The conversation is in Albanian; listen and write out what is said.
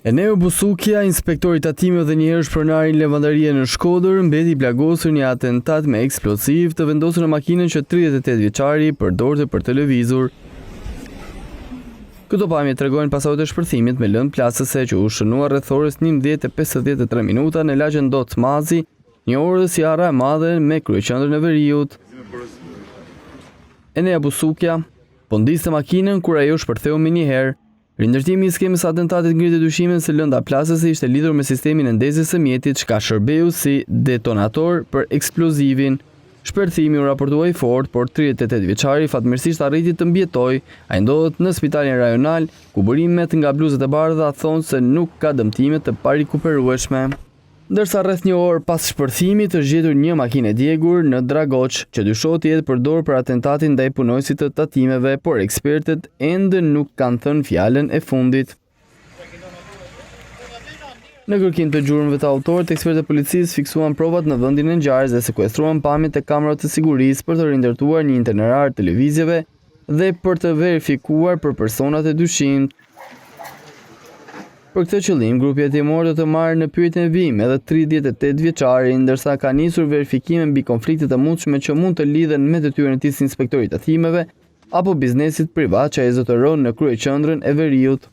Eneo Busukia, inspektori i tatimeve dhe një herësh pronari në lavandarie në Shkodër, mbeti i plagosur një atentat me eksplosiv të vendosur në makinën që 38 vjeçari përdorte për televizor. Këto pamje tregojnë pasojat e shpërthimit me lëndë plasëse që u shënua rreth orës 11:53 minuta në lagjen Doc Mazi, një orë si Arra e Madhe me kryeqendrën e Veriut. Enea Busukia po ndiste makinën kur ajo shpërtheu me një herë. Rindërtimi i skemës atentatit ngritë dyshimin se lënda plasëse ishte lidhur me sistemin e ndezjes së mjetit, që ka shërbeu si detonator për eksplozivin. Shpërthimi u raportuai fort, por 38 vjeçari fatmirësisht arriti të mbijetojë. Ai ndodhet në spitalin rajonal, ku burimet nga bluzët e bardha thonë se nuk ka dëmtime të parikuperueshme. Ndërsa rreth një orë pas shpërthimit është gjetur një makinë e djegur në Dragoç, që dyshohet të jetë përdorur për atentatin ndaj punojësit të tatimeve, por ekspertët ende nuk kanë thënë fjalën e fundit. Në kërkim të gjurmëve të autorit, ekspertët e policisë fiksuan provat në vendin e ngjarjes dhe sekuestruan pamjet e kamerave të sigurisë për të rindërtuar një itinerar televizeve dhe për të verifikuar për personat e dyshimit. Për këtë qëllim, grupi hetimor do të marrë në pyetjen e vijim edhe 38 vjeçari, ndërsa ka nisur verifikime mbi konflikte të mundshme që mund të lidhen me detyrën e tij si inspektori i tatimeve apo biznesit privat që ai zotëron në kryeqendrën e Veriut.